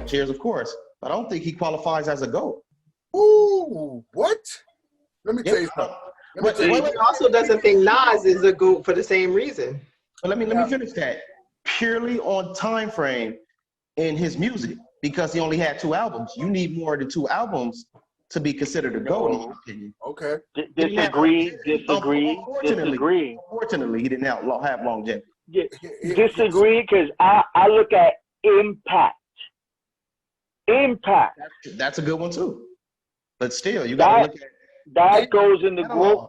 cheers, of course. But I don't think he qualifies as a GOAT. Ooh, what? Let me tell you something. He also doesn't think Nas is a GOAT for the same reason. But let me finish that. Purely on time frame in his music, because he only had 2 albums. You need more than 2 albums to be considered a GOAT, in my opinion. Okay. Disagree. Unfortunately, he didn't have longevity. Disagree, because I look at impact. Impact. That's a good one too. But still, you got to look at that goes in the group.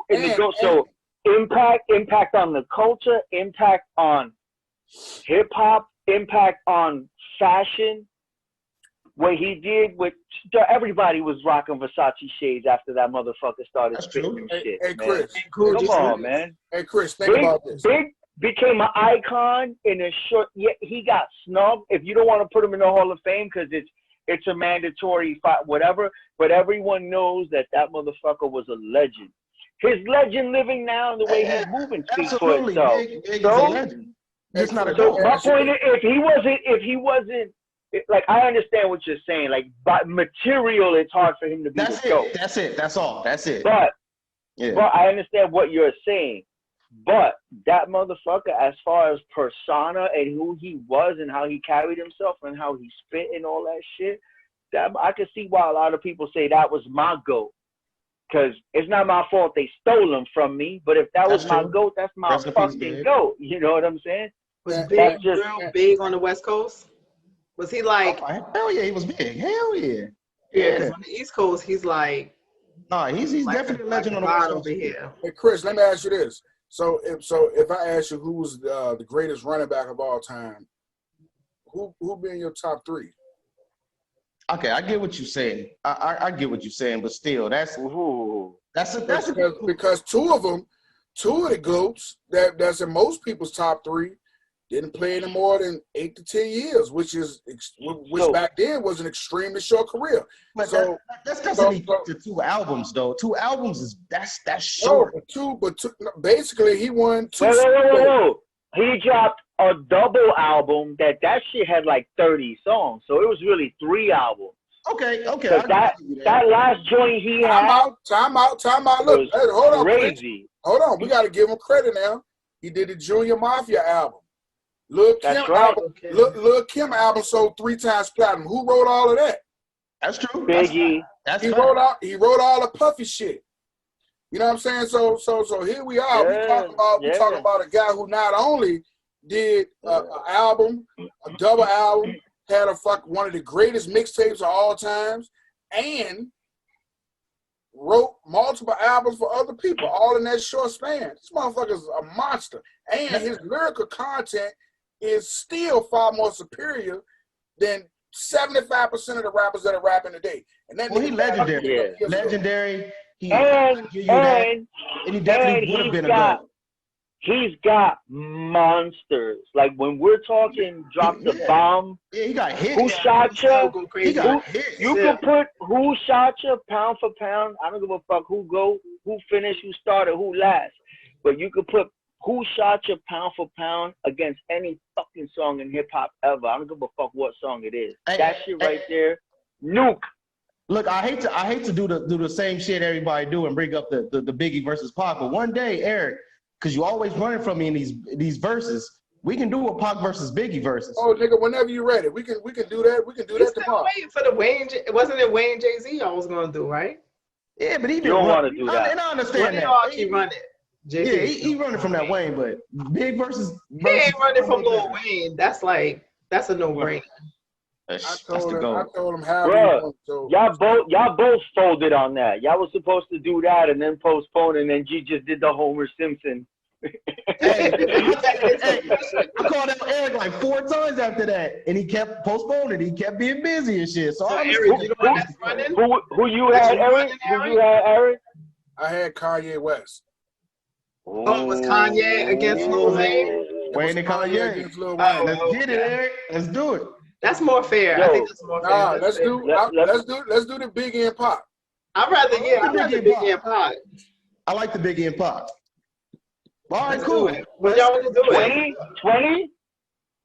So impact on the culture, impact on hip hop, impact on fashion. What he did with everybody was rocking Versace shades after that motherfucker started spitting shit. Hey, Chris. Come on, man. Hey, Chris, think about this. Big became an icon in a short. Yeah, he got snubbed. If you don't want to put him in the Hall of Fame because it's a mandatory whatever, but everyone knows that motherfucker was a legend. His legend living now and the way he's moving speaks for itself. Big is a legend. It's not a GOAT. My point is, if he wasn't. Like, I understand what you're saying. Like, by material, it's hard for him to be the GOAT. That's it. That's all. That's it. But I understand what you're saying. But that motherfucker, as far as persona and who he was and how he carried himself and how he spit and all that shit, that I can see why a lot of people say that was my GOAT. Because it's not my fault they stole him from me. But if that's my GOAT, that's my fucking GOAT. You know what I'm saying? Was Big real big on the West Coast? Was he like? Hell yeah, he was big. Hell yeah. Yeah, on the East Coast, he's like. Nah, he's like definitely a legend on the West Coast. Over here. Hey, Chris, let me ask you this. So if I ask you who's the greatest running back of all time, who be in your top 3? Okay, I get what you're saying. I get what you're saying, but still, that's because two of the GOATs that's in most people's top 3 didn't play any more than 8 to 10 years, which back then was an extremely short career. But so that's doesn't equate to 2 albums though. 2 albums is that's short. But two, basically he won 2. No. He dropped a double album that shit had like 30 songs, so it was really 3 albums. Okay. That last joint he had. Time out. Look, hey, hold on, crazy. Hold on, we got to give him credit now. He did the Junior Mafia album. Lil Kim album sold 3 times platinum. Who wrote all of that? That's true. Biggie. He wrote all the Puffy shit. You know what I'm saying? So here we are. We talking about a guy who not only did an album, a double album, had one of the greatest mixtapes of all times, and wrote multiple albums for other people, all in that short span. This motherfucker's a monster. And his lyrical content is still far more superior than 75% of the rappers that are rapping today. And that he's legendary. Legendary. He definitely would have been a GOAT. He's got monsters. Like when we're talking drop the bomb. Yeah, he got hit. Who shot you? He got hit. You can put who shot you pound for pound. I don't give a fuck who finished, who started, who last. But you could put who shot you pound for pound against any fucking song in hip hop ever. I don't give a fuck what song it is. That shit right there, nuke. Look, I hate to do the same shit everybody do and bring up the Biggie versus Pac, but one day, Eric, because you always running from me in these verses, we can do a Pac versus Biggie versus. Oh, nigga, whenever you're ready, we can do that. We can do that tomorrow. Waiting for the Wayne. Wasn't it Wayne Jay-Z y'all was gonna do, right? Yeah, but he don't want to do that. And I understand that. Y'all keep running. Jay-Z. Yeah, he running from that Wayne, but Big versus. He ain't running from Lil Wayne. That's a no-brainer. I told him how. Bro, y'all both folded on that. Y'all was supposed to do that and then postpone, and then G just did the Homer Simpson. I called out Eric like 4 times after that, and he kept postponing. He kept being busy and shit. So Eric, you the one that's running? Who you had, Eric? Who you had, Eric? I had Kanye West. Oh, it was Kanye against Lil Wayne? Wayne and Kanye. Let's get it, Eric. Let's do it. That's more fair. I think that's more fair. Let's do the Biggie and Pac. I'd rather Biggie and Pac. I like the Biggie and Pac. All right, Let's cool. When y'all want to do 20? 20?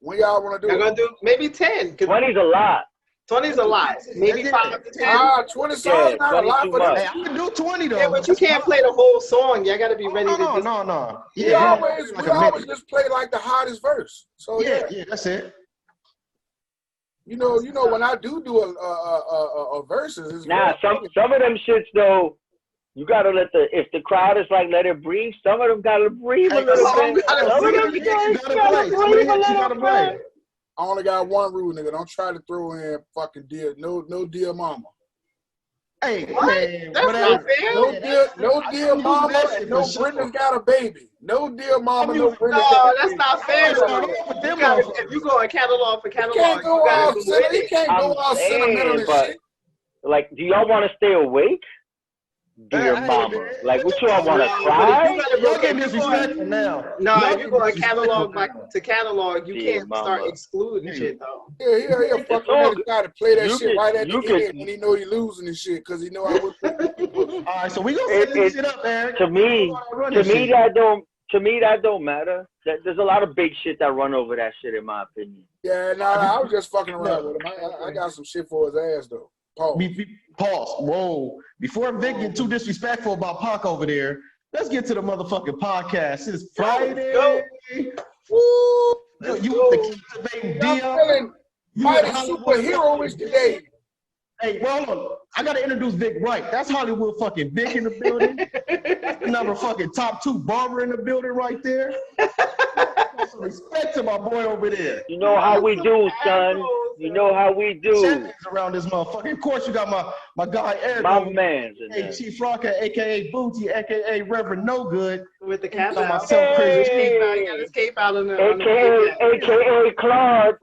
When y'all want to do Y'all gonna do maybe 10. 20's a lot. 20's a lot. Maybe 5 to 10. 20 songs not a lot for them. Hey, I can do 20 though. Yeah, but you can't play the whole song. You gotta be ready to just. No. We always just play like the hottest verse. So yeah, that's it. You know, when I do a verses, it's some of them shits though. You gotta if the crowd is like let it breathe. Some of them gotta breathe a little bit. Some of them gotta play. I only got one rule, nigga. Don't try to throw in fucking no dear mama. Hey, man, that's not fair. No dear mama, and no Brenda's got a baby. No dear mama, no Brenda's got a baby. No, that's not fair. If you go in catalog for catalog, you can't go all sentimental and shit. Like, do y'all want to stay awake? Dear mama, like what you all want to cry? Y'all getting disrespectful now. No, if you go catalog to catalog, you can't start excluding shit though. Yeah, fucking nigga try to play that shit right at the end when he know he losing and shit because he know I would. All right, so we gonna set this shit up, Eric. To me that don't matter. There's a lot of big shit that run over that shit in my opinion. Yeah, I was just fucking around with him. I got some shit for his ass though. Pause. Whoa. Before Vic get too disrespectful about Pac over there, let's get to the motherfucking podcast. It's Friday. Woo. You with the captivating Dion. Mighty superhero-ish today. Hey, well, hold on. I gotta introduce Vic right. That's Hollywood fucking Vic in the building. That's another fucking top 2 barber in the building right there. Some respect to my boy over there. You know how we do, son. You know how we do. Around this motherfucker. Of course, you got my guy Eric. My man's in there. Chief Rocker, aka Booty, aka Reverend No Good. With the cap out. Myself crazy. He got his cape out on the aka Claude.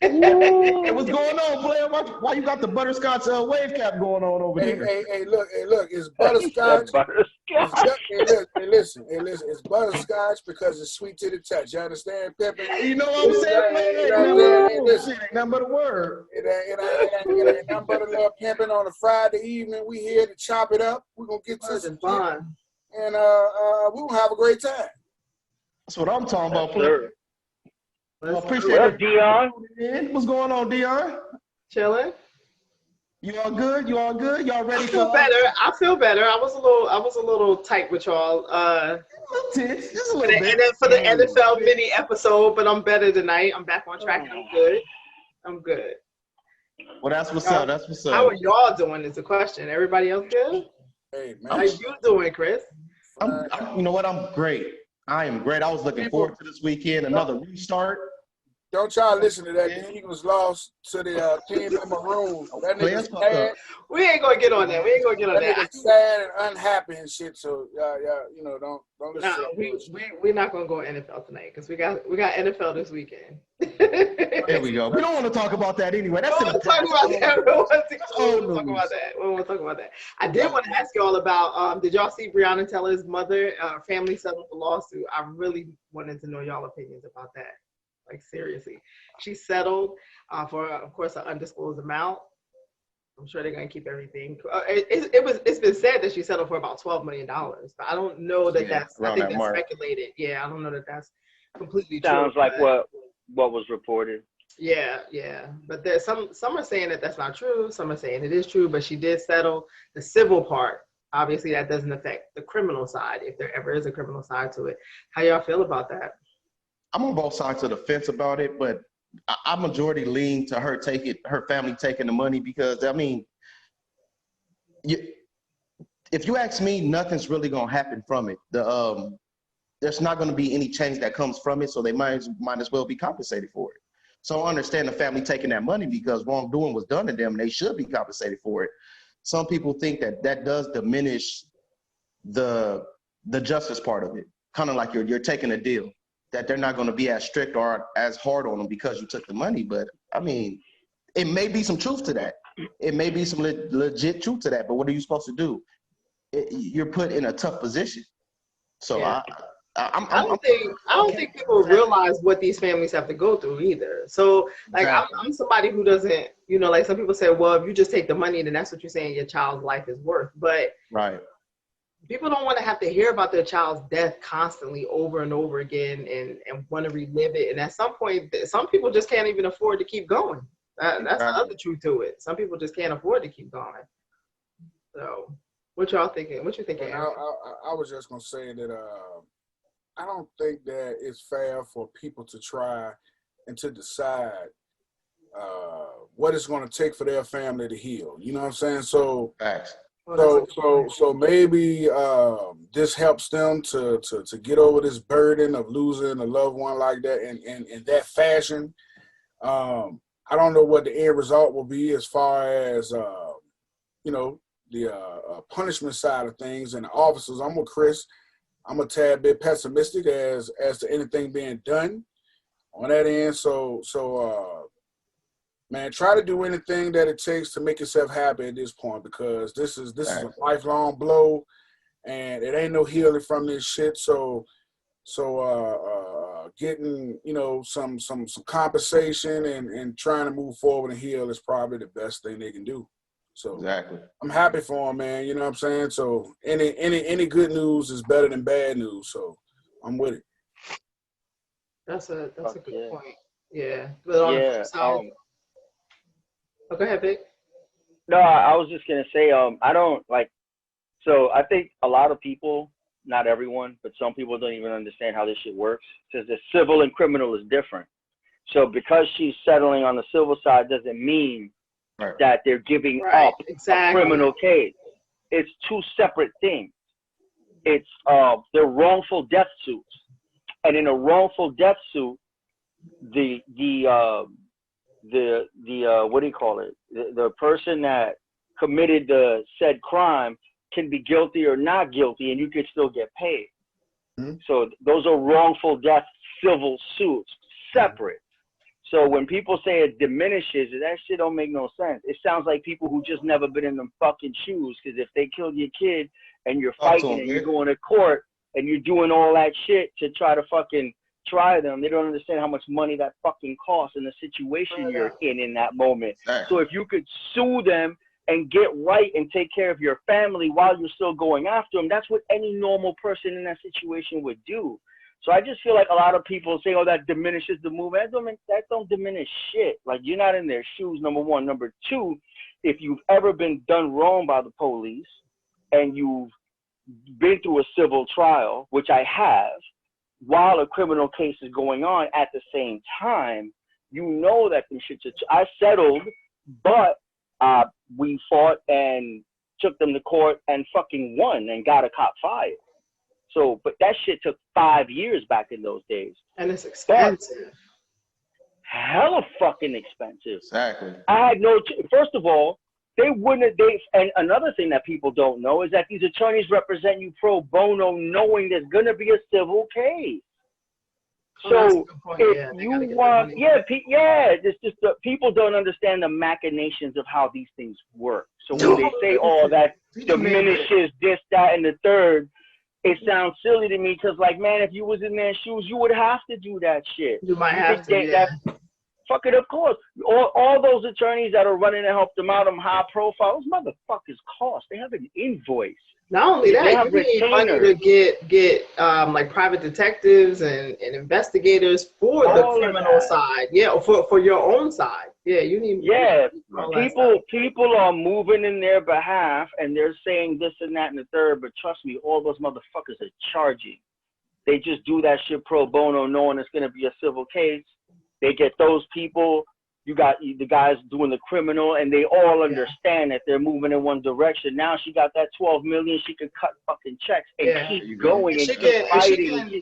Hey, what's going on, Blair? Why you got the butterscotch wave cap going on over there? Hey, look, it's butterscotch. Hey, listen, it's butterscotch because it's sweet to the touch. You understand, Pepper? You know what I'm saying? Listen, ain't nothing but a word. It ain't nothing but a little pimping on a Friday evening. We here to chop it up. We're gonna get to some fun, and we gonna have a great time. That's what I'm talking about, Blair. I appreciate it, Dion. What's going on, Dion? Chilling. You all good? Y'all ready? I feel better. I was a little tight with y'all. Just a little bit. And then for the NFL mini episode, but I'm better tonight. I'm back on track. And I'm good. Well, that's what's up. How are y'all doing? Is the question. Everybody else good? Hey man, how you doing, Chris? You know what? I'm great. I am great. I was looking forward to this weekend. Another restart. Don't y'all listen to that. The Eagles lost to the team in Maroon. That nigga's sad. We ain't gonna get on that. That nigga's sad and unhappy and shit. So don't listen. Nah, we're not gonna go NFL tonight because we got NFL this weekend. There we go. We don't want to talk about that anyway. That's we don't want to talk about that. I did want to ask y'all about. Did y'all see Breonna Taylor's mother family settled the lawsuit? I really wanted to know y'all opinions about that. Like seriously, she settled for, of course, an undisclosed amount. I'm sure they're gonna keep everything. It's been said that she settled for about $12 million, but I don't know that that's. I think that's speculated. Yeah, I don't know that that's completely true. Sounds like what was reported. Yeah, but there's some are saying that that's not true. Some are saying it is true, but she did settle the civil part. Obviously, that doesn't affect the criminal side if there ever is a criminal side to it. How y'all feel about that? I'm on both sides of the fence about it, but I majority lean to her family taking the money because, I mean, if you ask me, nothing's really going to happen from it. There's not going to be any change that comes from it, so they might as well be compensated for it. So I understand the family taking that money because wrongdoing was done to them and they should be compensated for it. Some people think that does diminish the justice part of it, kind of like you're taking a deal. That they're not going to be as strict or as hard on them because you took the money. But, I mean, it may be some truth to that. It may be some legit truth to that. But what are you supposed to do? You're put in a tough position. So yeah. I don't think people realize what these families have to go through either. So, like, exactly. I'm somebody who doesn't, like some people say, well, if you just take the money, then that's what you're saying your child's life is worth. But right. people don't want to have to hear about their child's death constantly over and over again and want to relive it. And at some point, some people just can't even afford to keep going. That's the other truth to it. Some people just can't afford to keep going. So, what y'all thinking? What you thinking? I was just gonna say that I don't think that it's fair for people to try and to decide what it's going to take for their family to heal. You know what I'm saying? So, so maybe this helps them to get over this burden of losing a loved one like that in that fashion. I don't know what the end result will be as far as the punishment side of things and the officers. I'm with Chris. I'm a tad bit pessimistic as to anything being done on that end. So man, try to do anything that it takes to make yourself happy at this point, because this is a lifelong blow, and it ain't no healing from this shit. So getting some compensation and trying to move forward and heal is probably the best thing they can do. So exactly, I'm happy for him, man. You know what I'm saying? So any good news is better than bad news. So I'm with it. That's a good point. Yeah. But on the flip side, go ahead, Vic. No, I was just gonna say, I don't like. So I think a lot of people, not everyone, but some people don't even understand how this shit works, because the civil and criminal is different. So because she's settling on the civil side doesn't mean that they're giving up a criminal case. It's two separate things. It's they're wrongful death suits, and in a wrongful death suit, the what do you call it? The person that committed the said crime can be guilty or not guilty, and you can still get paid. Mm-hmm. So those are wrongful death civil suits, separate. So when people say it diminishes, that shit don't make no sense. It sounds like people who just never been in them fucking shoes, because if they killed your kid and you're fighting and you're going to court and you're doing all that shit to try to fucking try them, they don't understand how much money that fucking costs in the situation you're in that moment. So if you could sue them and get right and take care of your family while you're still going after them, that's what any normal person in that situation would do. So I just feel like a lot of people say, oh, that diminishes the movement. That don't diminish shit. Like, you're not in their shoes, number one. Number two, if you've ever been done wrong by the police and you've been through a civil trial, which I have, while a criminal case is going on at the same time, you know that them shits I settled, but we fought and took them to court and fucking won and got a cop fired. So, but that shit took 5 years back in those days. And it's expensive. Hella fucking expensive. Exactly. I had no, first of all, they wouldn't, and another thing that people don't know is that these attorneys represent you pro bono, knowing there's going to be a civil case. So if you want, it's just people don't understand the machinations of how these things work. So when they say, oh, that diminishes this, that, and the third, it sounds silly to me, because, like, man, if you was in their shoes, you would have to do that shit. You might have to, Fuck it, of course. All those attorneys that are running to help them out, them high profile, those motherfuckers cost. They have an invoice. Not only that, you need money to get like private detectives and investigators for the criminal side. Yeah, for your own side. Yeah, you need. Yeah, people are moving in their behalf, and they're saying this and that and the third. But trust me, all those motherfuckers are charging. They just do that shit pro bono, knowing it's gonna be a civil case. They get those people. You got the guys doing the criminal, and they all understand that they're moving in one direction. Now she got that $12 million. She can cut fucking checks and keep going and keep fighting.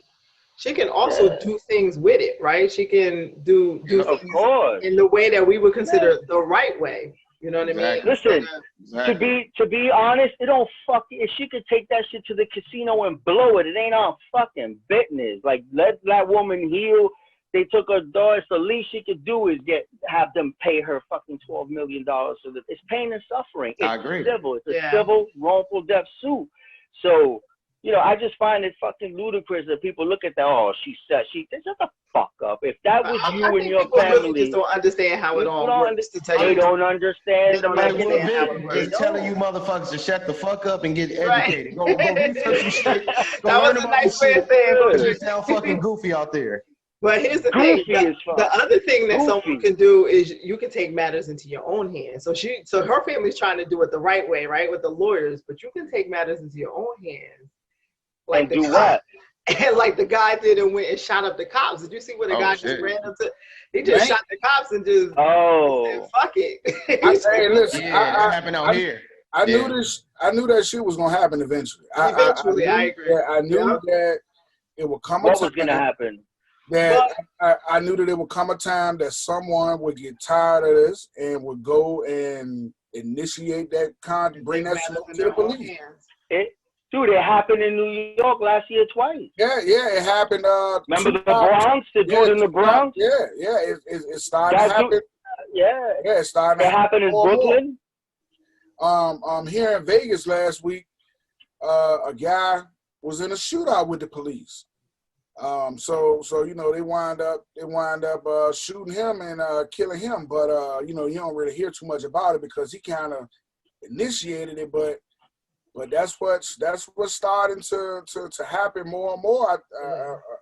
She can also do things with it, right? She can do things in the way that we would consider the right way. You know what I mean? Listen, to be honest, it don't if she could take that shit to the casino and blow it, it ain't our fucking business. Like, let that woman heal. They took her daughter. So the least she could do is have them pay her fucking $12 million. So that it's pain and suffering. It's civil. It's a civil wrongful death suit. So you know, I just find it fucking ludicrous that people look at that. Oh, she said shut the fuck up. If that was you and your family, really just don't understand how it all works. They don't understand the mechanism. It's telling you motherfuckers to shut the fuck up and get educated. Right. Go research some shit. Go that learn was a about nice this way shit. of saying You sound fucking goofy out there. But here's the thing. The other thing that someone can do is you can take matters into your own hands. So her family's trying to do it the right way, right, with the lawyers. But you can take matters into your own hands. Like and do what? And like the guy did and went and shot up the cops. Did you see what the guy just ran up to? He just shot the cops and just said, fuck it. Hey, listen, that happened out here. I knew this. I knew that shit was gonna happen eventually. I agree. I knew that it would come. What was gonna happen? That I knew that it would come a time that someone would get tired of this and would go and initiate that bring that smoke to the police. Dude, it happened in New York last year twice. Yeah, it happened. Remember the Bronx? The dude in the Bronx? Yeah, it started happening. It started. It happened in Brooklyn. Here in Vegas last week, a guy was in a shootout with the police. So you know they wind up shooting him and killing him, but you know you don't really hear too much about it because he kind of initiated it, but that's what's starting to happen more and more.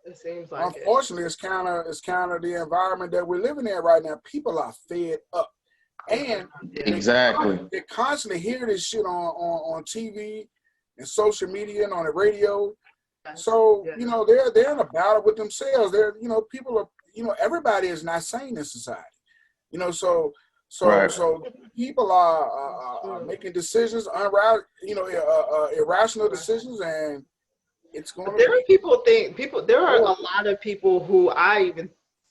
It seems like unfortunately, it's kind of the environment that we're living in right now. People are fed up, and they constantly hear this shit on TV and social media and on the radio. So you know they're in a battle with themselves. People are everybody is not sane in society. You know so people are making decisions, irrational decisions, and it's going. There are a lot of people who I even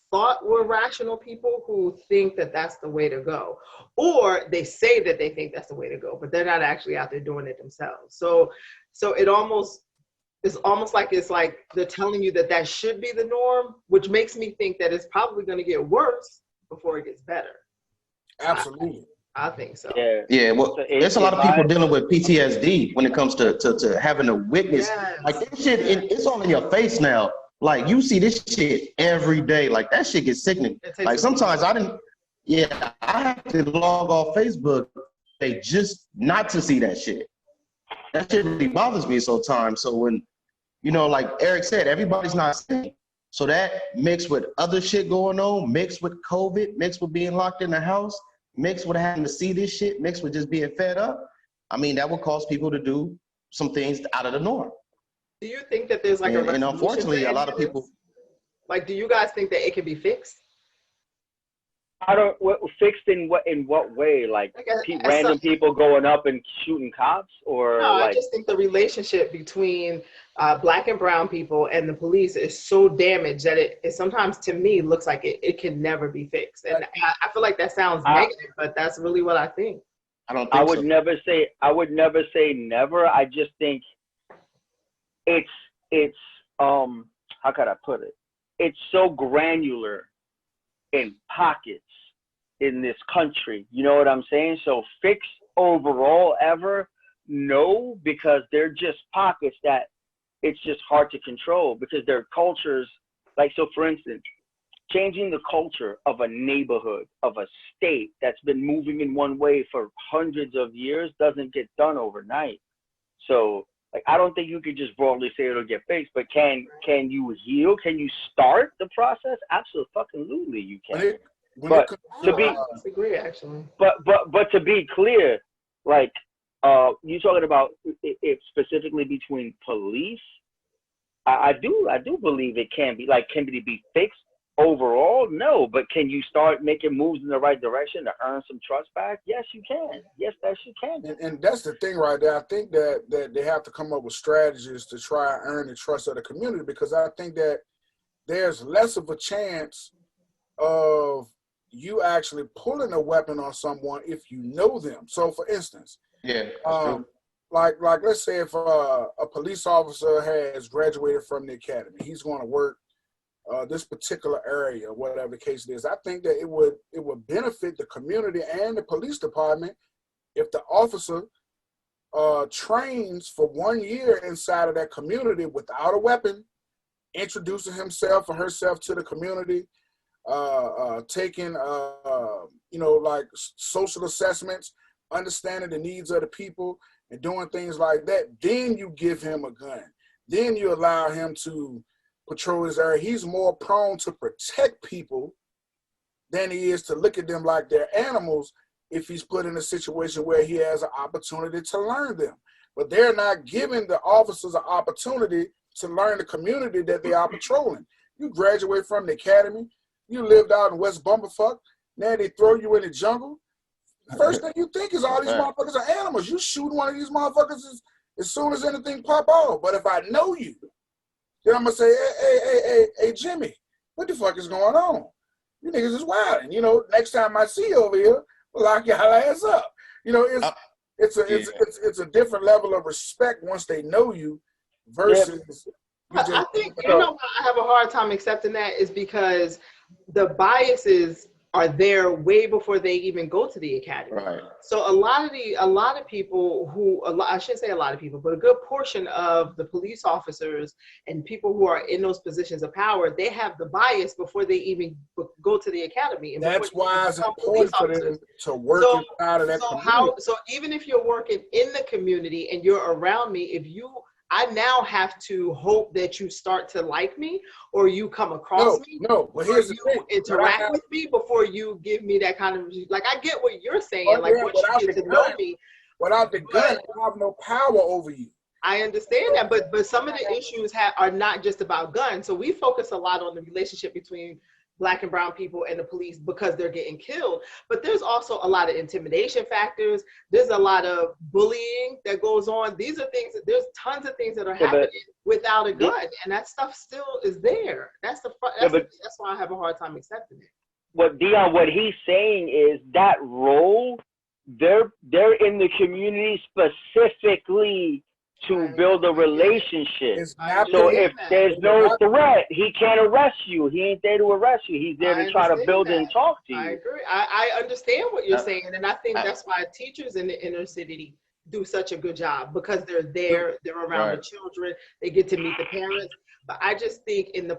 thought were rational people who think that that's the way to go, or they say that they think that's the way to go, but they're not actually out there doing it themselves. So it's almost like they're telling you that should be the norm, which makes me think that it's probably going to get worse before it gets better. Absolutely. I think so. Yeah. Well, there's a lot of people dealing with PTSD when it comes to having to witness. Yes. Like this shit, it's all in your face now. Like you see this shit every day. Like that shit gets sickening. Like sometimes I have to log off Facebook just not to see that shit. That shit really bothers me sometimes. So when, like Eric said, everybody's not sane. So that mixed with other shit going on, mixed with COVID, mixed with being locked in the house, mixed with having to see this shit, mixed with just being fed up, I mean, that will cause people to do some things out of the norm. Do you think that there's like and unfortunately, a lot of people. Like, do you guys think that it can be fixed? Fixed in what way? Like random people going up and shooting cops, or no? Like, I just think the relationship between Black and brown people and the police is so damaged that it sometimes to me looks like it can never be fixed. And I feel like that sounds negative, but that's really what I think. I would never say never. I just think it's how could I put it? It's so granular in pockets in this country. You know what I'm saying? So fix overall ever? No, because they're just pockets that it's just hard to control because their cultures, like, so for instance, changing the culture of a neighborhood, of a state that's been moving in one way for hundreds of years doesn't get done overnight. So like, I don't think you could just broadly say it'll get fixed, but can you heal? Can you start the process? Absolutely, you can. But to be clear, like you talking about it specifically between police, I do believe it can be be fixed overall. No, but can you start making moves in the right direction to earn some trust back? Yes, you can. Yes, you can. And that's the thing right there. I think that they have to come up with strategies to try and earn the trust of the community, because I think that there's less of a chance of you actually pulling a weapon on someone if you know them. So for instance, like let's say if a police officer has graduated from the academy, he's going to work this particular area, whatever the case is. I think that it would benefit the community and the police department if the officer trains for 1 year inside of that community without a weapon, introducing himself or herself to the community, taking, like social assessments, understanding the needs of the people, and doing things like that. Then you give him a gun. Then you allow him to patrol his area. He's more prone to protect people than he is to look at them like they're animals if he's put in a situation where he has an opportunity to learn them. But they're not giving the officers an opportunity to learn the community that they are patrolling. You graduate from the academy, you lived out in West Bumblefuck, now they throw you in the jungle. First thing you think is all these motherfuckers are animals. You shoot one of these motherfuckers as soon as anything pop off. But if I know you, then I'm going to say, hey, Jimmy, what the fuck is going on? You niggas is wilding. Next time I see you over here, we'll lock y'all ass up. It's a different level of respect once they know you versus. I think why I have a hard time accepting that is because the biases are there way before they even go to the academy. Right. So a lot of people I shouldn't say a lot of people, but a good portion of the police officers and people who are in those positions of power, they have the bias before they even go to the academy. And that's why it's important for them to work inside of that community. So even if you're working in the community and you're around me, I now have to hope that you start to like me or you come across me. No, but here's the thing. Interact with me before you give me that kind of, like, I get what you're saying, once you get to know me. Without the gun, I have no power over you. I understand that, but some of the issues are not just about guns. So we focus a lot on the relationship between Black and brown people and the police because they're getting killed. But there's also a lot of intimidation factors. There's a lot of bullying that goes on. These are things, there's tons of things that are happening without a gun. And that stuff still is there. That's why I have a hard time accepting it. What he's saying is that role, they're in the community specifically to build a relationship. So if there's no threat, he can't arrest you. He ain't there to arrest you. He's there to try to build and talk to you. I agree. I understand what you're saying. And I think that's why teachers in the inner city do such a good job because they're there, they're around the children, they get to meet the parents. But I just think in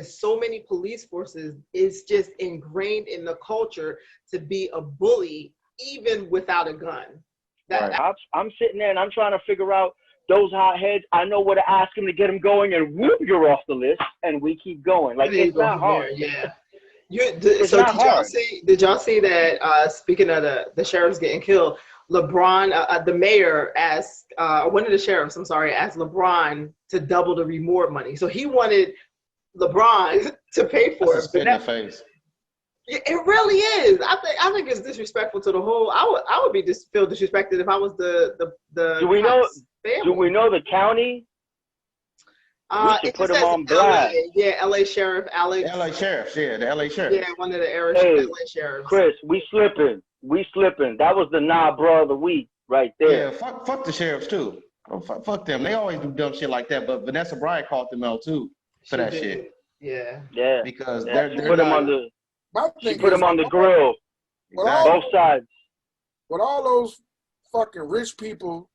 so many police forces, it's just ingrained in the culture to be a bully, even without a gun. I'm sitting there and I'm trying to figure out those hotheads. I know what to ask them to get them going, and whoop, you're off the list, and we keep going. Like, it's not hard. Yeah. Did y'all see that, speaking of the sheriffs getting killed, LeBron, the mayor asked, one of the sheriffs, asked LeBron to double the reward money. So he wanted LeBron to pay for it. In the face. It really is. I think it's disrespectful to the whole. I would feel disrespected if I was the. Do we know? Family. Do we know the county? We should put them on blast. LA Sheriff Alex. LA Sheriff, the LA Sheriff. Yeah, one of the LA Sheriffs. Chris, we slipping. That was the bro of the week right there. Yeah, fuck the sheriffs too. Oh, fuck them. They always do dumb shit like that. But Vanessa Bryant called them out too for that shit. Yeah. Because they're put them on the. She put them on the grill. Both sides. With all those fucking rich people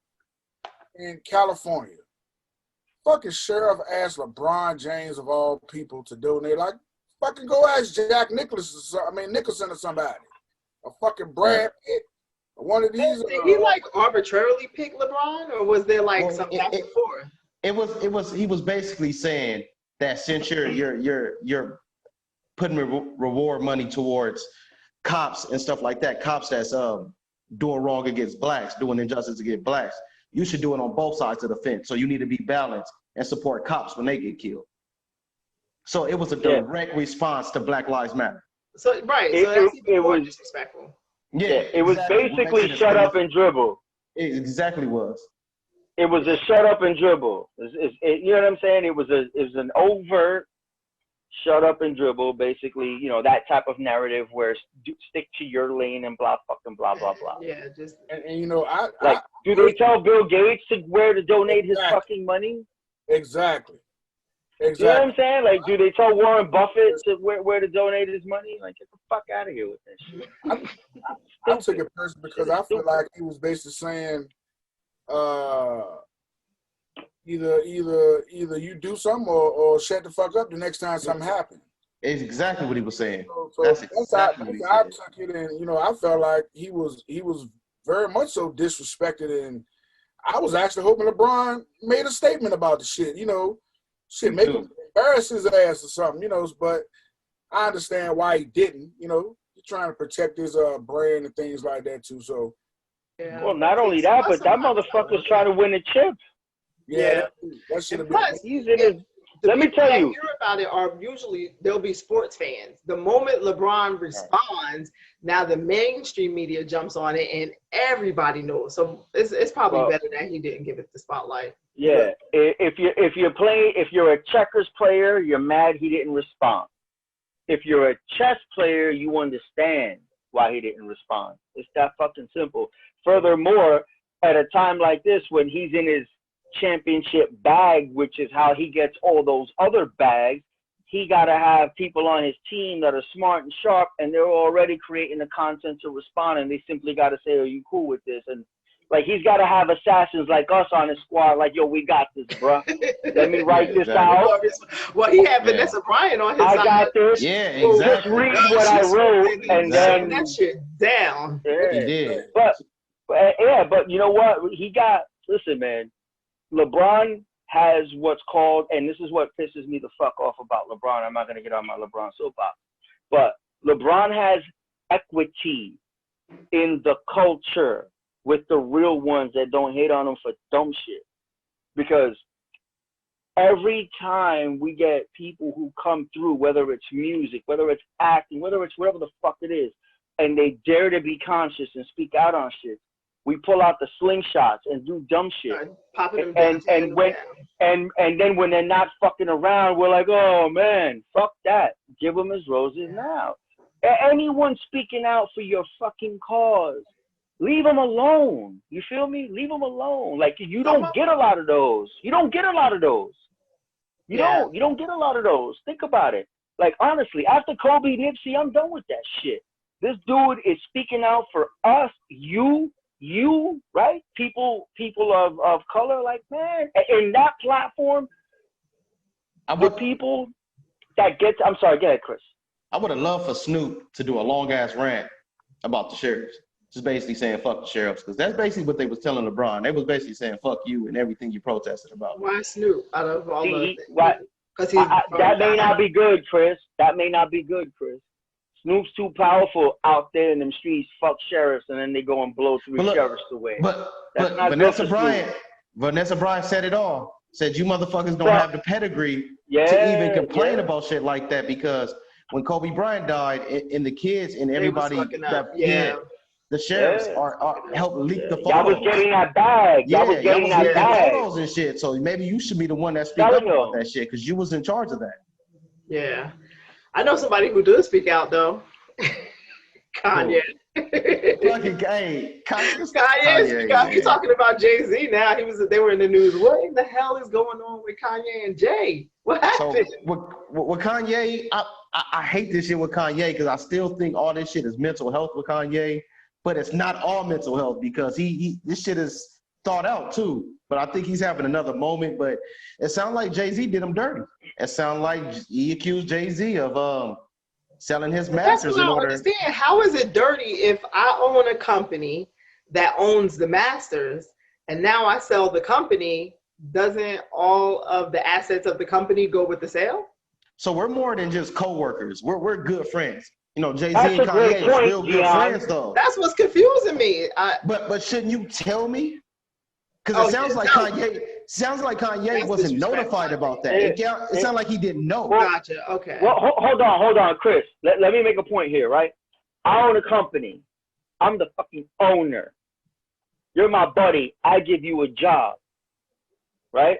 in California, fucking sheriff asked LeBron James of all people to donate. Like, fucking go ask Jack Nicholson or somebody. A fucking Brad Pitt. One of these. Did he arbitrarily pick LeBron, or was there some back and forth? He was basically saying that since you're putting reward money towards cops and stuff like that, cops that's doing wrong against blacks, doing injustice against blacks, you should do it on both sides of the fence. So you need to be balanced and support cops when they get killed. So it was a direct response to Black Lives Matter. So it was disrespectful. Yeah, it was basically shut up and dribble. It exactly was. It was a shut up and dribble. You know what I'm saying? It was an overt shut up and dribble, basically, that type of narrative where stick to your lane and blah, fucking blah, blah, blah. Yeah, just. And do they tell Bill Gates where to donate his fucking money? Exactly. You know what I'm saying? Like, do they tell Warren Buffett where to donate his money? Like, get the fuck out of here with that shit. I took it personally because I feel like he was basically saying, either you do something or shut the fuck up the next time something happens. It's exactly what he was saying. So that's exactly what he said. I took it, and I felt like he was very much so disrespected, and I was actually hoping LeBron made a statement about the shit. Make him embarrass his ass or something. But I understand why he didn't. He's trying to protect his brand and things like that too. So. Yeah. Well, not only that, but that motherfucker's trying to win a chip. Yeah, that should have been. Plus, he's in his. Let me tell you. Hear about it are usually they'll be sports fans. The moment LeBron responds, now the mainstream media jumps on it and everybody knows. So it's probably better that he didn't give it the spotlight. Yeah, if you're a checkers player, you're mad he didn't respond. If you're a chess player, you understand why he didn't respond. It's that fucking simple. Furthermore, at a time like this, when he's in his championship bag, which is how he gets all those other bags, he got to have people on his team that are smart and sharp, and they're already creating the content to respond, and they simply got to say, are you cool with this? And like, he's got to have assassins like us on his squad, like, yo, we got this, bro. Let me write this out. Well, he had Vanessa Bryant on his side. I got this. Yeah, exactly. Just read what I wrote, and then that shit down. Yeah. He did. But you know what? Listen, man. LeBron has what's called, and this is what pisses me the fuck off about LeBron. I'm not going to get on my LeBron soapbox. But LeBron has equity in the culture with the real ones that don't hate on him for dumb shit. Because every time we get people who come through, whether it's music, whether it's acting, whether it's whatever the fuck it is, and they dare to be conscious and speak out on shit, we pull out the slingshots and do dumb shit. And then when they're not fucking around, we're like, oh man, fuck that. Give them his roses now. Anyone speaking out for your fucking cause, leave them alone. You feel me? Leave them alone. Like, you don't get a lot of those. You don't get a lot of those. You don't get a lot of those. Think about it. Like, honestly, after Kobe, Nipsey, I'm done with that shit. This dude is speaking out for us, you, right? People of color, like, man, in that platform, the people that get, I'm sorry, go ahead, Chris. I would have loved for Snoop to do a long ass rant about the sheriffs. Just basically saying fuck the sheriffs, because that's basically what they was telling LeBron. They was basically saying fuck you and everything you protested about. Why Snoop? Out of all the that may not be good, Chris. That may not be good, Chris. Snoop's too powerful out there in them streets. Fuck sheriffs, and then they go and blow three sheriffs away. But Vanessa Bryant said it all. Said you motherfuckers don't have the pedigree to even complain about shit like that, because when Kobe Bryant died, and the kids and everybody the sheriffs are help leak the photos. Y'all was getting that bag. Y'all was getting that bag. Photos and shit. So maybe you should be the one that speak up about that shit, because you was in charge of that. Yeah. I know somebody who does speak out though. Kanye. Kanye. He's talking about Jay-Z now. They were in the news. What in the hell is going on with Kanye and Jay? What happened? So with Kanye, I hate this shit with Kanye, because I still think all this shit is mental health with Kanye, but it's not all mental health, because this shit is thought out too. But I think he's having another moment. But it sounds like Jay-Z did him dirty. It sounds like he accused Jay-Z of selling his masters in order. That's what I understand. How is it dirty if I own a company that owns the masters, and now I sell the company? Doesn't all of the assets of the company go with the sale? So we're more than just co-workers. We're good friends. Jay-Z and Kanye are real good friends, though. That's what's confusing me. But shouldn't you tell me? Because it sounds like Kanye wasn't notified about that. It sounds like he didn't know. Gotcha. Okay. Well, hold on, Chris. Let me make a point here, right? I own a company. I'm the fucking owner. You're my buddy. I give you a job, right?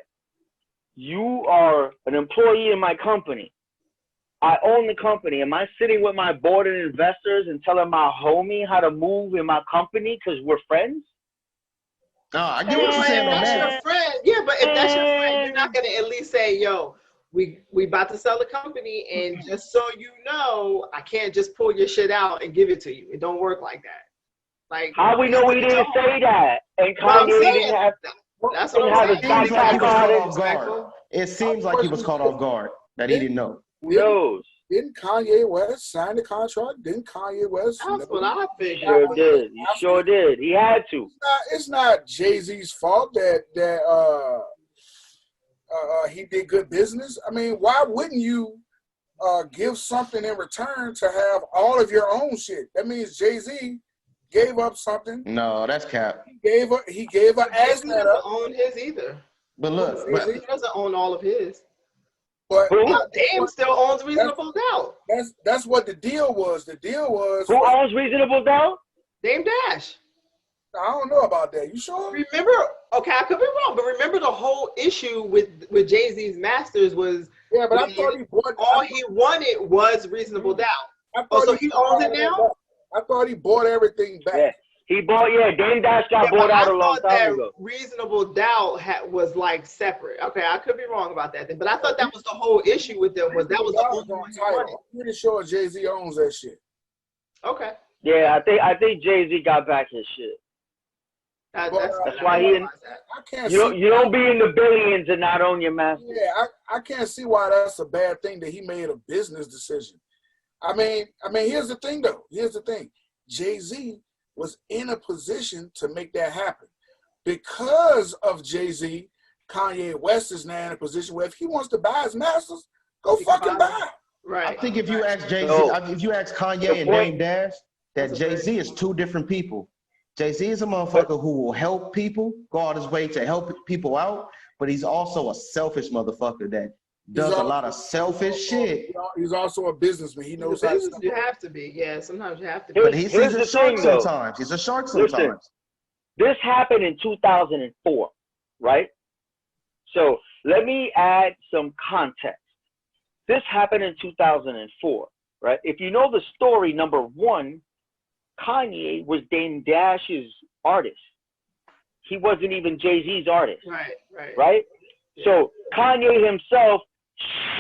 You are an employee in my company. I own the company. Am I sitting with my board and investors and telling my homie how to move in my company because we're friends? I get what you're saying, that's your friend. Yeah, but if that's your friend, you're not gonna at least say, "Yo, we about to sell the company, and just so you know, I can't just pull your shit out and give it to you. It don't work like that." Like, how we know he didn't say that? And I'm Kanye saying, didn't have. that's what Didn't I'm have saying. a backpack on it. It seems like he was caught off guard that he didn't know. Who knows? Didn't Kanye West sign the contract? Didn't Kanye West? That's what I figured. Sure did. He sure did. He had to. It's not Jay-Z's fault that he did good business. I mean, why wouldn't you give something in return to have all of your own shit? That means Jay-Z gave up something. No, that's cap. He gave her ass He doesn't own his either. But look, he doesn't own all of his. But Dame still owns Reasonable Doubt. That's what the deal was. The deal was, who owns Reasonable Doubt? Dame Dash. I don't know about that. You sure? Remember? Okay, I could be wrong, but remember the whole issue with Jay-Z's masters was I thought he bought all he wanted was Reasonable Doubt. So he owns it now. I thought he bought everything back. Yeah. He bought, Dame Dash got bought out a long time ago. Reasonable Doubt was like separate. Okay, I could be wrong about that, but I thought that was the whole issue with them. Was that was the only one he wanted. I'm pretty sure Jay-Z owns that shit. Okay. Yeah, I think Jay-Z got back his shit. That's why you don't be in the billions and not own your master. Yeah, I can't see why that's a bad thing that he made a business decision. I mean, here's the thing though. Here's the thing. Jay-Z was in a position to make that happen. Because of Jay-Z, Kanye West is now in a position where if he wants to buy his masters, go fucking buy. Right. I think if you ask Jay-Z, if you ask Kanye and Dame Dash, that Jay-Z is two different people. Jay-Z is a motherfucker who will help people, go out his way to help people out, but he's also a selfish motherfucker that does a lot of selfish shit. He's also a businessman. He knows how to. You have to be. Yeah, sometimes you have to be. But he's a shark sometimes. He's a shark sometimes. This happened in 2004, right? So let me add some context. This happened in 2004, right? If you know the story, number one, Kanye was Dame Dash's artist. He wasn't even Jay-Z's artist. Right? Yeah. So Kanye himself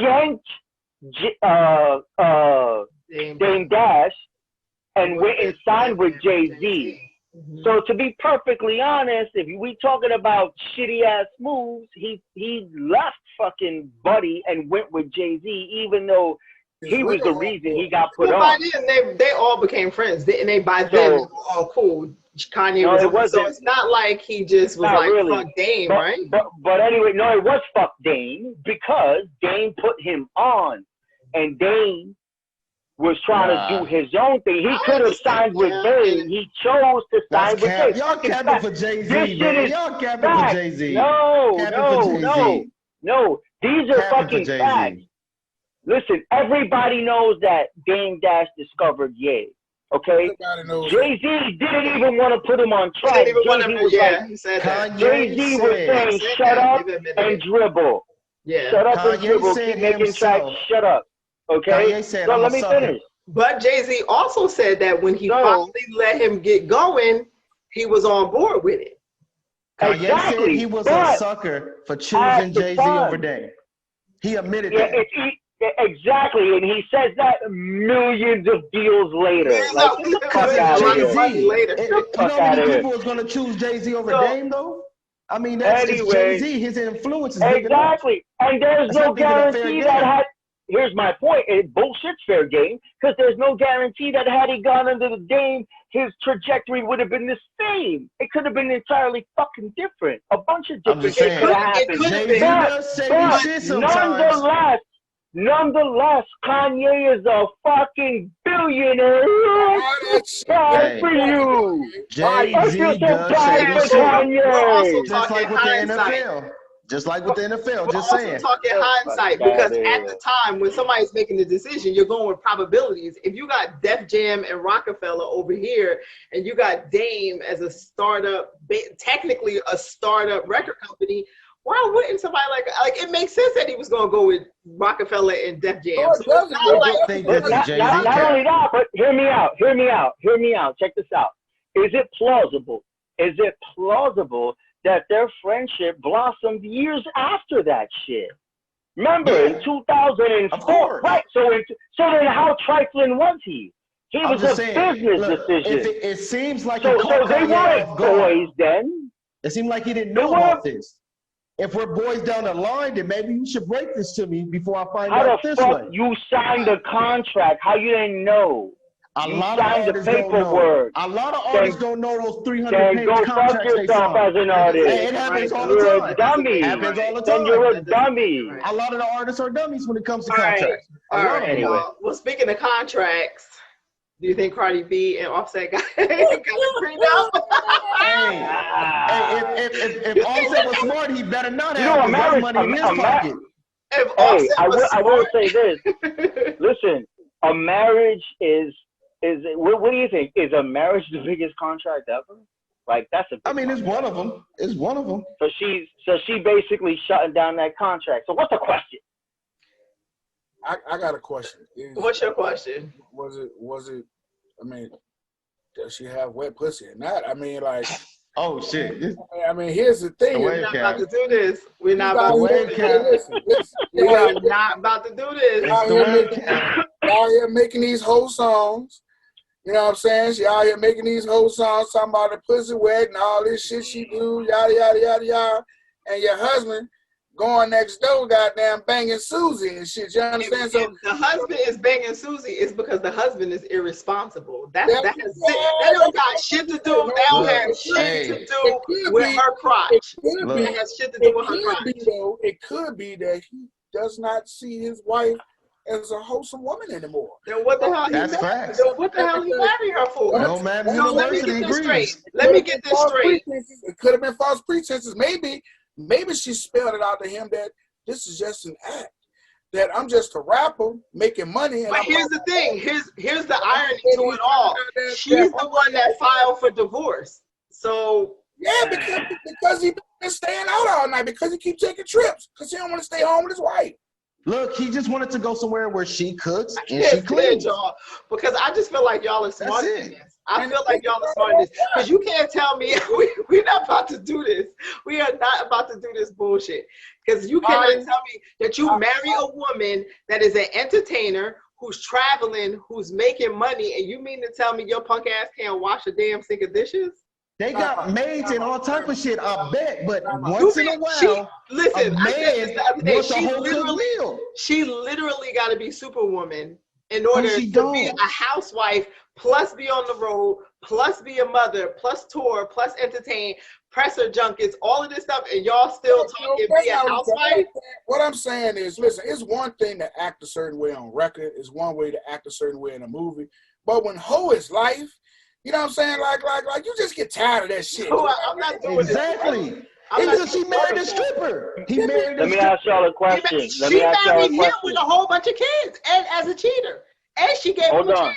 shanked Dame Dash and went and signed with Jay-Z. Mm-hmm. So to be perfectly honest, if we talking about shitty ass moves, he left fucking Buddy and went with Jay-Z, even though he was the reason he got put on. By then, they all became friends. They by then all cool. Kanye was. So it's not like he just was like really. Fuck Dame, right? But anyway, no, it was fuck Dame because Dame put him on, and Dame was trying to do his own thing. He could have signed with Dame. He chose to sign with Dame. Y'all capping for Jay-Z, man. Y'all capping for Jay-Z. No. These are fucking facts. Listen, everybody knows that Dame Dash discovered Ye. Okay? Jay-Z didn't even want to put him on track. Jay-Z was saying, shut up and dribble. Yeah. Shut up and dribble. Keep making tracks. Shut up. Okay? So let me finish. But Jay-Z also said that when he finally let him get going, he was on board with it. Kanye said he was a sucker for choosing Jay-Z over Dame. He admitted that. Exactly, and he says that millions of deals later. Like, get the fuck out of here. You know how many people was going to choose Jay-Z over Dame, though? I mean, that's Jay-Z. His influence is big enough. Exactly, and there's no guarantee that had. Here's my point. Bullshit's fair game, because there's no guarantee that had he gone under the Dame, his trajectory would have been the same. It could have been entirely fucking different. A bunch of different things could have happened. Nonetheless, Kanye is a fucking billionaire. Bad for you. Jay-Z does Kanye. Just like with the NFL. Just like with the NFL. Just saying. Also talking hindsight, because at the time when somebody's making the decision, you're going with probabilities. If you got Def Jam and Rockefeller over here, and you got Dame as a startup, technically a startup record company, why wouldn't somebody like it makes sense that he was going to go with Rockefeller and Def Jam? Not only that, but hear me out. Check this out. Is it plausible that their friendship blossomed years after that shit? Remember, in 2004, right? So then how trifling was he? It was a business decision. It seems like so they weren't boys then. It seemed like he didn't know about this. If we're boys down the line, then maybe you should break this to me before I find out this way. How the fuck you signed a contract? How you didn't know? A lot of artists don't know. A lot of artists don't know those 300-page contracts. Then go fuck yourself as an artist. It happens all the time. You're a dummy. It happens all the time. Then you're a dummy. A lot of the artists are dummies when it comes to contracts. All right. Anyway. Well, speaking of contracts, do you think Cardi B and Offset got a prenup? If Offset was smart, he better not have money in his pocket. I will say this. Listen, a marriage is what do you think? Is a marriage the biggest contract ever? Like that's a. I mean, it's one of them. It's one of them. So she basically shutting down that contract. So what's the question? I got a question. What's your question? Was it? I mean, does she have wet pussy or not? I mean, like. Oh shit! I mean, here's the thing. We're not about to do this. We're not about to do this. We're not about to do this. Y'all here making these whole songs. You know what I'm saying? She out here making these whole songs talking about the pussy wet and all this shit she do, yada, yada, yada, yada. And your husband going next door, goddamn, banging Susie and shit. You understand? If the husband is banging Susie, it's because the husband is irresponsible. That don't got shit to do. That don't have shit to do with her crotch. It has shit to do with her crotch. It could be that he does not see his wife as a wholesome woman anymore. Then what the hell? That's facts. Then what the hell he married her for? No man, so let me get this straight. Let me get this straight. It could have been false pretenses. Maybe she spelled it out to him that this is just an act. That I'm just a rapper making money. But here's the thing. Here's the irony to it all. She's the one that filed for divorce. So yeah, because he been staying out all night because he keeps taking trips because he don't want to stay home with his wife. Look, he just wanted to go somewhere where she cooks and she cleans. Y'all, because I just feel like y'all are smart in this. I feel like y'all are smart in this. Because you can't tell me we're not about to do this. We are not about to do this bullshit. Because you cannot tell me that you marry a woman that is an entertainer, who's traveling, who's making money, and you mean to tell me your punk ass can't wash a damn sink of dishes? They got maids and all type of shit, I bet. But once in a while, listen, I said this the other day, she literally got to be Superwoman in order to be a housewife, plus be on the road, plus be a mother, plus tour, plus entertain, presser junkets, all of this stuff, and y'all still talking be a housewife? What I'm saying is, listen, it's one thing to act a certain way on record. It's one way to act a certain way in a movie. But when hoe is life, you know what I'm saying? Like you just get tired of that shit. No, I'm not doing exactly. She married a stripper. He married Let me ask y'all a question. She married him with a whole bunch of kids and as a cheater. And she gave him a chance.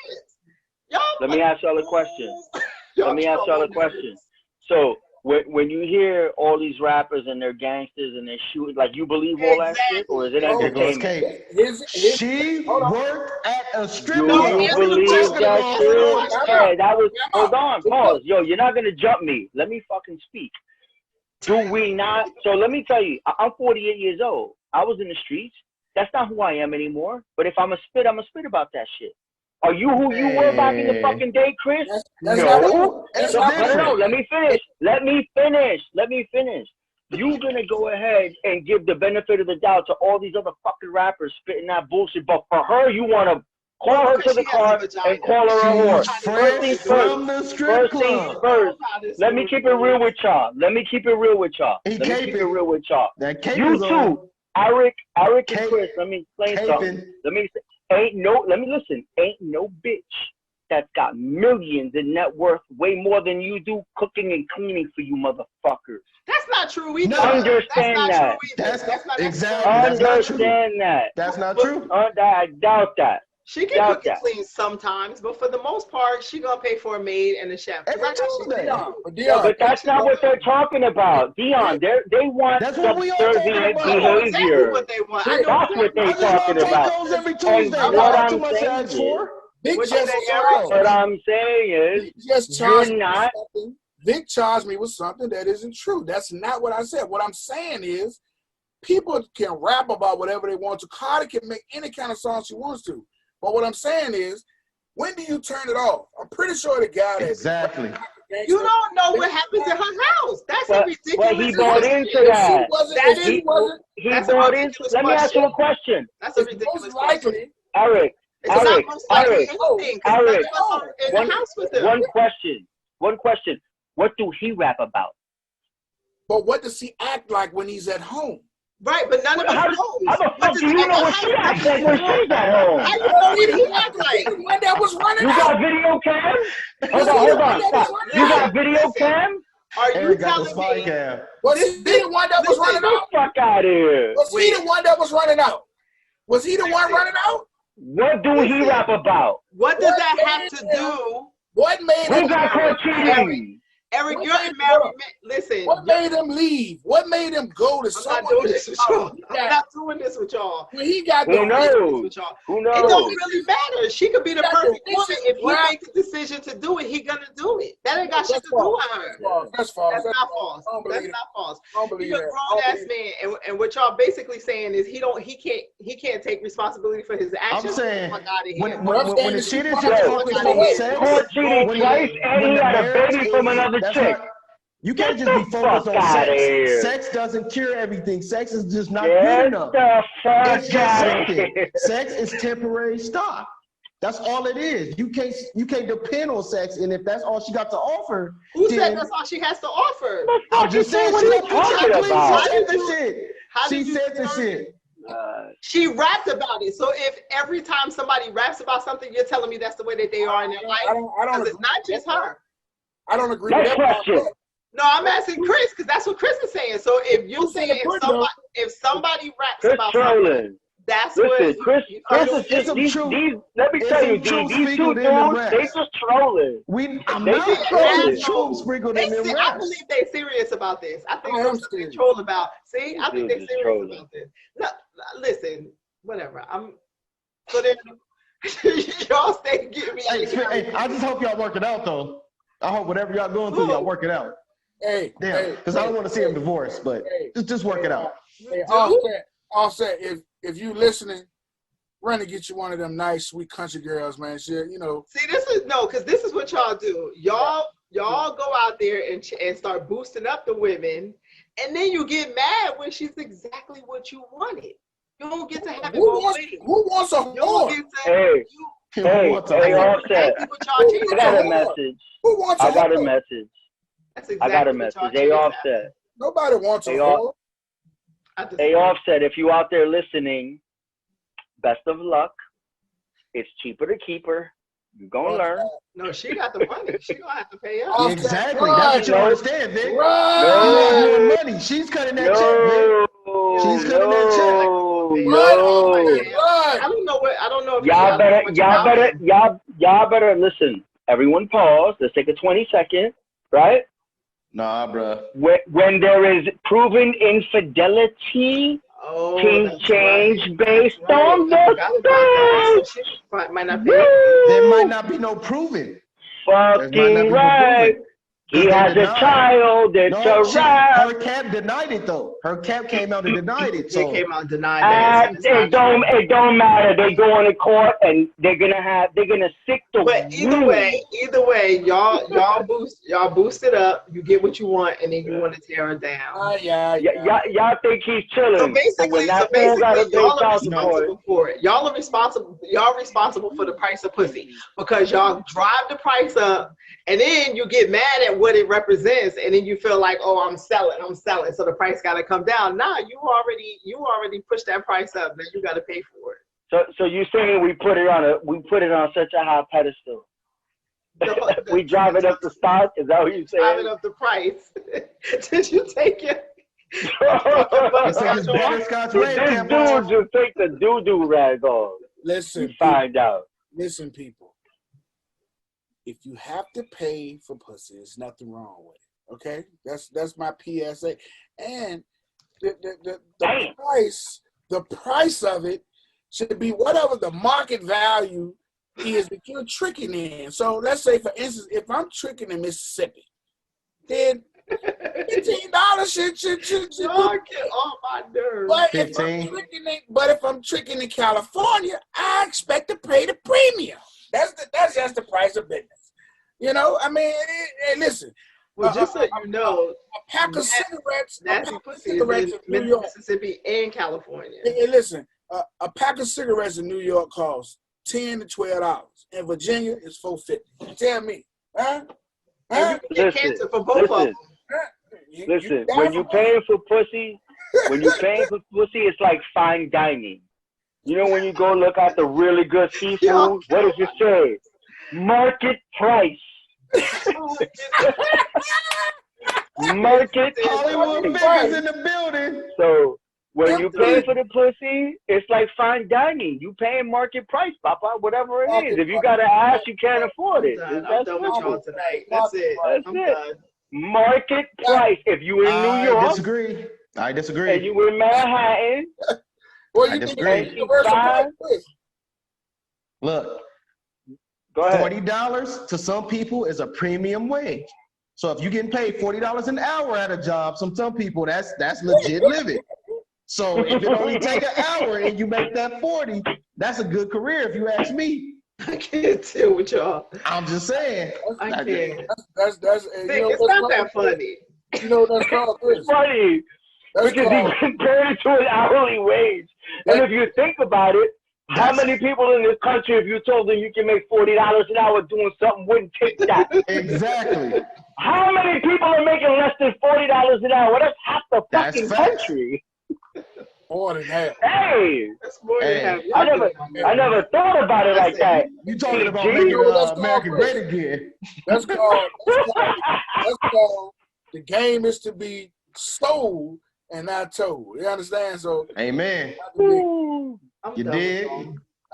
Let me ask y'all a question. So when you hear all these rappers and they're gangsters and they're shooting, like you believe all that shit, or is it entertainment? She worked at a strip club. You believe that shit? Yeah, that was. Hold on, pause. Yo, you're not gonna jump me. Let me fucking speak. Do we not? So let me tell you, I'm 48 years old. I was in the streets. That's not who I am anymore. But if I'm a spit about that shit. Are you who you were back in the fucking day, Chris? No. No. Let me finish. You're gonna go ahead and give the benefit of the doubt to all these other fucking rappers spitting that bullshit, but for her, you want to call her to the car and call her a whore. First things first. Let me keep it real with y'all. You too, Eric and Chris. Let me explain something. Ain't no bitch that's got millions in net worth, way more than you do, cooking and cleaning for you motherfuckers. That's not true either. Understand that. That's not exactly. Understand that. That's not true. I doubt that. She can cook and clean sometimes, but for the most part, she gonna pay for a maid and a chef. But that's not what they're talking about, Dion. They want subservient behavior. Exactly what they want. That's what they're talking about. What I'm saying is, you're not. Vic charged me with something that isn't true. That's not what I said. What I'm saying is, people can rap about whatever they want to. Cardi can make any kind of song she wants to. But what I'm saying is, When do you turn it off? I'm pretty sure the guy that exactly. You don't know what happens in her house. That's a ridiculous. But he bought into that. He bought into. Let me ask you a question. That's a ridiculous question. Eric. One question. What do he rap about? But what does he act like when he's at home? Right, but none of us know. How the fuck do you know what she acts like when she's at home? How you know what he acts like? When that was running You got video cam? Hold on, stop. You got video cam? Are you telling me? Was he the one that was running out? Fuck out of here. Was he the one that was running out? Was he the one running out? What do he rap about? What does that have to do? What made him got caught cheating? Eric, you're a married man. Listen. What made him leave? What made him go to someone? I'm not doing this with y'all. I'm not doing this with y'all. When he got Who knows? Who knows? It don't really matter. She could be the perfect woman. If he makes a decision to do it, he gonna do it. That ain't got shit to do with her. That's false. That's not false. That's not false. He's a grown ass man, and what y'all basically saying is he can't take responsibility for his actions. I'm saying when the shit is He cheated twice and he had a baby from another chick. You can't just be focused on sex. Sex doesn't cure everything. Sex is just not good enough. It's just something. Sex is temporary stuff. That's all it is. You can't depend on sex, and if that's all she got to offer, who said that's all she has to offer? I'm just saying what she said the shit. She rapped about it. So if every time somebody raps about something, you're telling me that's the way that they are in their life? I don't. It's not just her. I don't agree with that. No, I'm asking Chris because that's what Chris is saying. So if you're saying if somebody raps about something, that's what Chris is just these. Let me tell you, these two dudes, they just trolling. I'm not trolling. Truth sprinkled in them I believe they're serious about this. I think they're trolling about. See, I think they're serious about this. No, listen, whatever. So then y'all stay getting me. Hey, I just hope y'all work it out though. I hope whatever y'all going through, y'all work it out. Hey, because I don't want to see him divorced, but just work it out. Hey, Offset, if you listening, run to get you one of them nice, sweet country girls, man. Shit, you know. See, this is what y'all do. Y'all go out there and start boosting up the women, and then you get mad when she's exactly what you wanted. You don't get to have it both ways. Who wants a whore? Hey, Offset. I got a message. Who wants a whore? I got a message. I got a message. Hey, Offset. Nobody wants a whore. Hey, Offset, if you out there listening, best of luck. It's cheaper to keep her. You're going to learn. No, she got the money. She going to have to pay up. Exactly. That's what you understand, Vic. You Right. want money. She's cutting that check, Vic. She's cutting that check. I don't know if y'all better listen. Everyone pause. Let's take a 20-second, right? Nah, bro. When there is proven infidelity, things change based on the facts. There might not be no proven. Fucking right. He has a child. It's a wrap. Her cap denied it though. Her cap came out and denied it. So it came out and denied that. It don't matter. They go into court and they're gonna sick the. But either way, y'all boost it up. You get what you want, and then you want to tear her down. Y'all think he's chilling. So basically, y'all are responsible for it. Y'all are responsible. Y'all responsible for the price of pussy because y'all drive the price up, and then you get mad at what it represents, and then you feel like, oh, I'm selling, so the price got to come down. Nah, you already pushed that price up. Then you got to pay for it. So you saying we put it on such a high pedestal? We drive it up the stock? Is that what you saying? Driving up the price. Did you take it? This dude just take the doo-doo rag off. Listen, find out. Listen, people. If you have to pay for pussy, there's nothing wrong with it. Okay, that's my PSA. And the price of it should be whatever the market value is that you're tricking in. So let's say, for instance, if I'm tricking in Mississippi, then $15 should get on my nerves. But if I'm tricking in California, I expect to pay the premium. That's just the price of business. You know, I mean, listen. Well, just so you know, a pack of cigarettes. Nasty pussy is in Mississippi and California. Hey, listen, a pack of cigarettes in New York costs $10 to $12. In Virginia, it's $4.50. Tell me, huh? And you can get cancer for both of them. Listen, when you paying for pussy, it's like fine dining. You know, when you go look at the really good seafood, what does it say? Market price. Market Hollywood figures in the building. So when you pay for the pussy, it's like fine dining. You paying market price, Papa, whatever it is. If you got an ass, you can't afford it. I'm done with y'all tonight. That's it. I'm done. Market price. If you in New York, I disagree. And you in Manhattan, well, you disagree. Look, go ahead. $40 to some people is a premium wage. So if you're getting paid $40 an hour at a job, some people that's legit living. So if it only take an hour and you make that 40, that's a good career if you ask me. I can't deal with y'all. I'm just saying. I can't. That's it's not that funny. You know that's called Chris. It's funny because he compared it to an hourly wage. And if you think about it, how many people in this country, if you told them you can make $40 an hour doing something, wouldn't take that? Exactly. How many people are making less than $40 an hour? That's half the fucking country. More than half. Hey, that's more than half. I never thought about it like that. You talking about making America great again? That's called the game is to be sold and not told. You understand? So, amen. You did.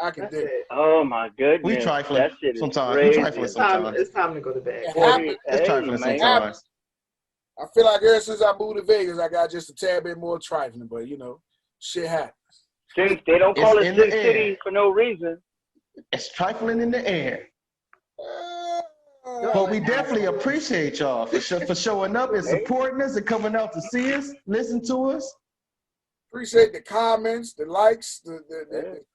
I can do it. Oh my goodness. We trifling sometimes. It's time to go to bed. It's trifling sometimes. I feel like ever since I moved to Vegas, I got just a tad bit more trifling, but you know, shit happens. Since they don't call it Sin City for no reason. It's trifling in the air. But we definitely appreciate y'all for showing up and supporting us and coming out to see us, listen to us. Appreciate the comments, the likes, the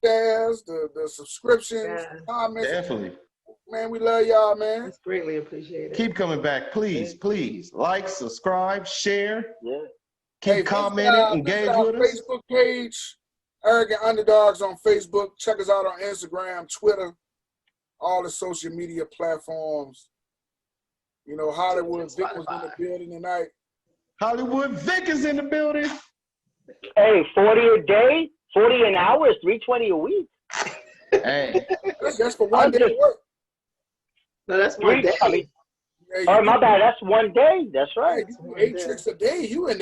shares, the subscriptions, the comments. Definitely. Man, we love y'all, man. It's greatly appreciated. Keep coming back, please. Like, subscribe, share. Yeah. Keep commenting, engage with us. Facebook page, Arrogant Underdogs on Facebook. Check us out on Instagram, Twitter, all the social media platforms. You know, Hollywood Vic was in the building tonight. Hollywood Vic is in the building. Hey, 40 a day, 40 an hour is $320 a week. Hey, that's for one day of work. No, that's one day. Oh, my bad. That's one day. That's right. Hey, 8 tricks a day. You in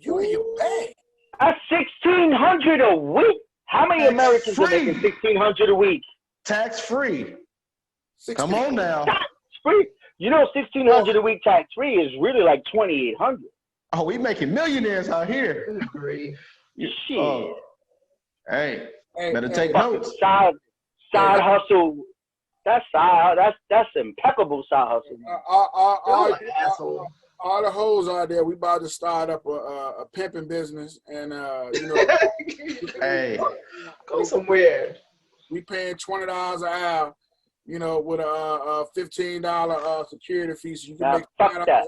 your bag. That's $1,600 a week. How many Americans are making $1,600 a week? Tax free. Come on now. Tax free. You know, $1,600 a week tax free is really like $2,800. Oh, we making millionaires out here. Shit. Oh. Hey, better take notes. Side hustle. That's impeccable side hustle. All the hoes out there, we about to start up a pimping business, and you know, hey, go somewhere. We paying $20 an hour, you know, with a $15 security fee, so you can make $5 an hour.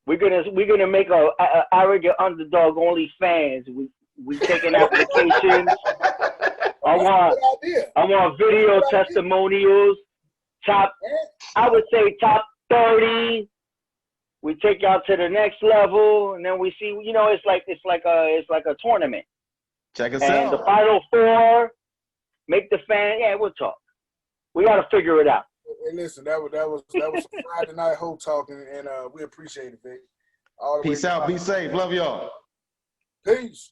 We're gonna make a Arrogant Underdog only fans. We taking applications. I want video testimonials. I would say top 30. We take y'all to the next level, and then we see. You know, it's like a tournament. Check us out. And the final 4 make the fan. Yeah, we'll talk. We got to figure it out. Hey, listen, that was some Friday night hoe talking, and we appreciate it, Vic. Peace out. Be safe. Love y'all. Peace.